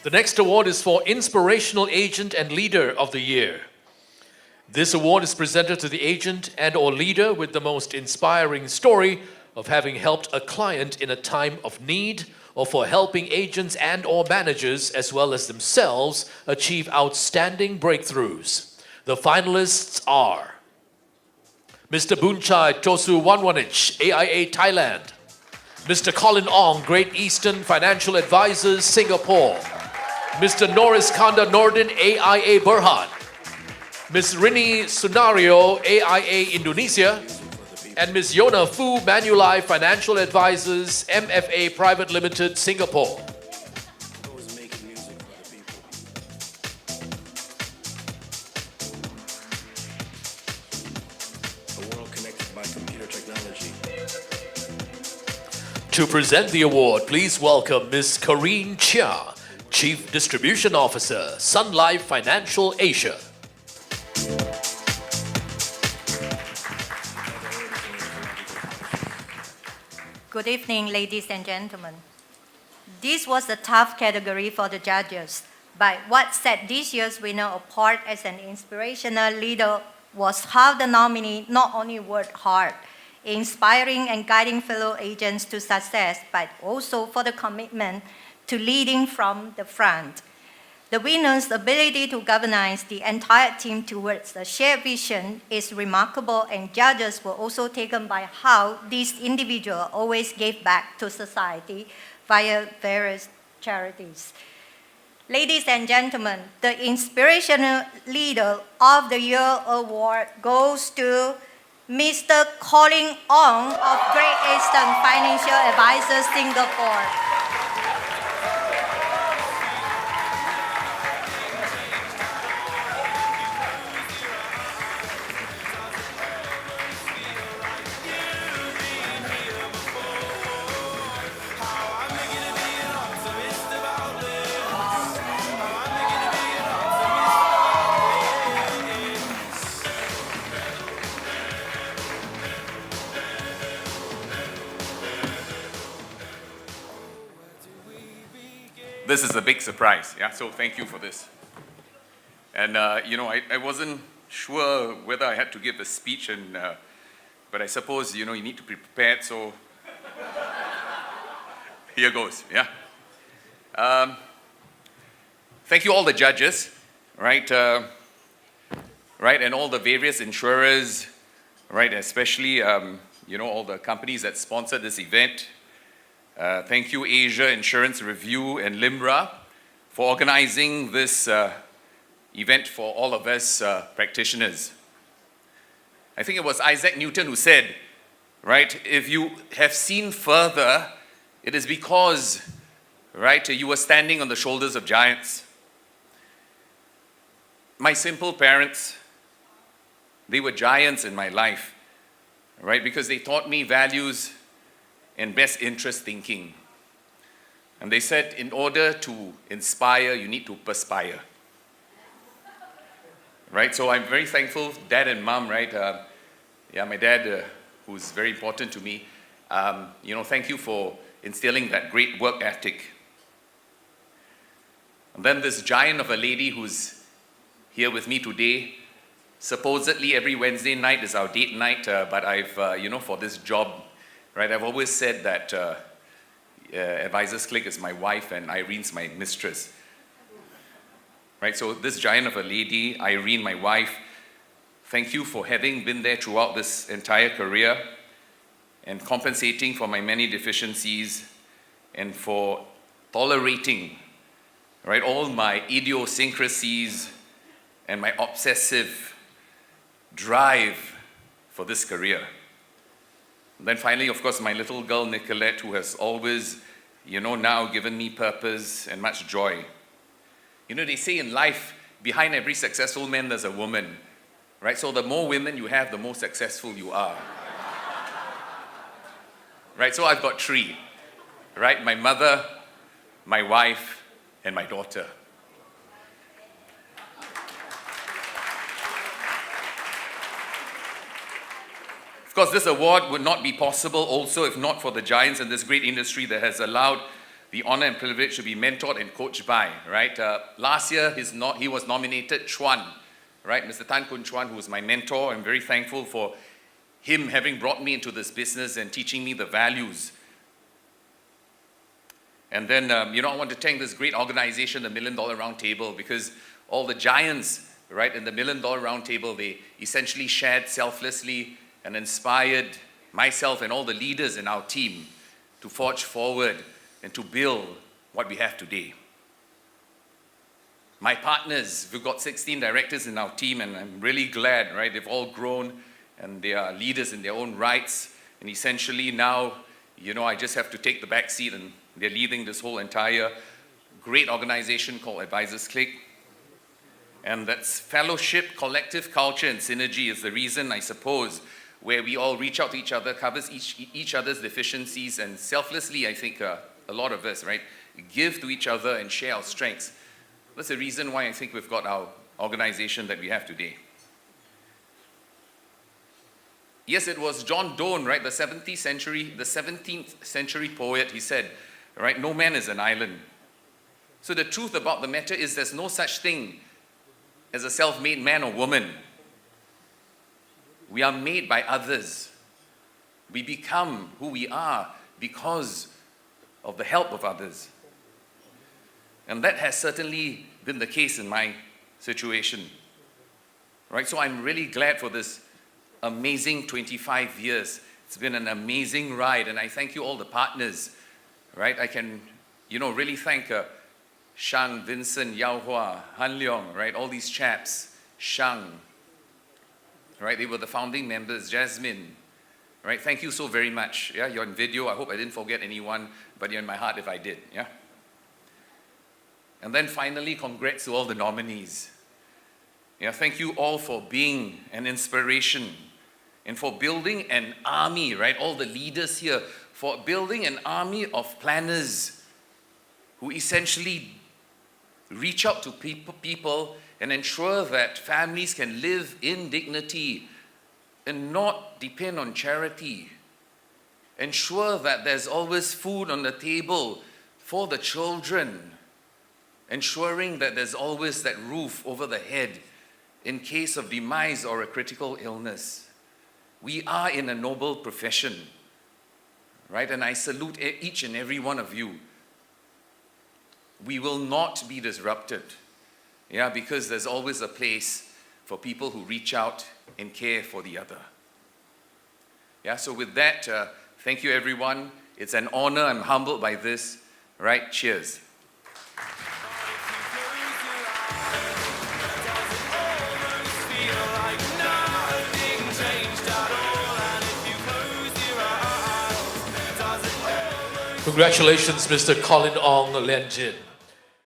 The next award is for Inspirational Agent and Leader of the Year. This award is presented to the agent and or leader with the most inspiring story of having helped a client in a time of need or for helping agents and or managers as well as themselves achieve outstanding breakthroughs. The finalists are Mr. Boonchai Tosu Wanwanich, AIA Thailand. Mr. Colin Ong, Great Eastern Financial Advisors, Singapore. Mr. Norris Kanda Nordin, AIA Berhad. Ms. Rini Sunario, AIA Indonesia. And Ms. Yona Fu, Manulife Financial Advisors, MFA Private Limited, Singapore. To present the award, please welcome Ms. Karine Chia, Chief Distribution Officer, Sun Life Financial Asia. Good evening, ladies and gentlemen. This was a tough category for the judges, but what set this year's winner apart as an inspirational leader was how the nominee not only worked hard, inspiring and guiding fellow agents to success, but also for the commitment to leading from the front. The winner's ability to galvanize the entire team towards a shared vision is remarkable, and judges were also taken by how this individual always gave back to society via various charities. Ladies and gentlemen, the Inspirational Leader of the Year award goes to Mr. Colin Ong of Great Eastern Financial Advisors, Singapore. This is a big surprise, yeah, so thank you for this. And, I wasn't sure whether I had to give a speech, but I suppose, you need to be prepared, so here goes, yeah. Thank you all the judges, right, and all the various insurers, right, especially, all the companies that sponsored this event. Thank you, Asia Insurance Review and Limbra, for organizing this event for all of us practitioners. I think it was Isaac Newton who said, right, if you have seen further, it is because, right, you were standing on the shoulders of giants. My simple parents, they were giants in my life, right, because they taught me values and best interest thinking. And they said, in order to inspire, you need to perspire. Right, so I'm very thankful, Dad and Mom, right? My dad, who's very important to me, thank you for instilling that great work ethic. And then this giant of a lady who's here with me today, supposedly every Wednesday night is our date night, but I've, for this job, right, I've always said that Advisors Clique is my wife and Irene's my mistress. Right, so this giant of a lady, Irene, my wife, thank you for having been there throughout this entire career and compensating for my many deficiencies and for tolerating, right, all my idiosyncrasies and my obsessive drive for this career. And then finally, of course, my little girl, Nicolette, who has always, now given me purpose and much joy. They say in life, behind every successful man, there's a woman, right? So the more women you have, the more successful you are. Right, so I've got three, right? My mother, my wife, and my daughter. Of course, this award would not be possible also if not for the giants in this great industry that has allowed the honor and privilege to be mentored and coached by, right? Last year, he was nominated Chuan, right? Mr. Tan Koon Chuan, who was my mentor. I'm very thankful for him having brought me into this business and teaching me the values. And then, I want to thank this great organization, the $1 Million Round Table, because all the giants, right, in the $1 Million Round Table, they essentially shared selflessly and inspired myself and all the leaders in our team to forge forward and to build what we have today. My partners, we've got 16 directors in our team, and I'm really glad, right? They've all grown and they are leaders in their own rights. And essentially now, I just have to take the back seat, and they're leading this whole entire great organization called Advisors Clique. And that's fellowship, collective culture, and synergy is the reason, I suppose, where we all reach out to each other, covers each other's deficiencies, and selflessly, I think, a lot of us, right, give to each other and share our strengths. That's the reason why I think we've got our organization that we have today. Yes, it was John Donne, right, the 17th century poet. He said, right, no man is an island. So the truth about the matter is there's no such thing as a self-made man or woman. We are made by others. We become who we are because of the help of others. And that has certainly been the case in my situation. Right? So I'm really glad for this amazing 25 years. It's been an amazing ride, and I thank you all the partners. Right? I can, really thank Shang, Vincent, Yao Hua, Han Leong, right? All these chaps, Shang, right? They were the founding members, Jasmine, right? Thank you so very much. Yeah, you're on video. I hope I didn't forget anyone, but you're in my heart if I did, yeah? And then finally, congrats to all the nominees. Yeah, thank you all for being an inspiration and for building an army, right? All the leaders here, for building an army of planners who essentially reach out to people and ensure that families can live in dignity and not depend on charity. Ensure that there's always food on the table for the children. Ensuring that there's always that roof over the head in case of demise or a critical illness. We are in a noble profession, right? And I salute each and every one of you. We will not be disrupted, yeah, because there's always a place for people who reach out and care for the other. Yeah, so with that, thank you everyone. It's an honor. I'm humbled by this, right? Cheers. Congratulations, Mr. Colin Ong Lian Jin.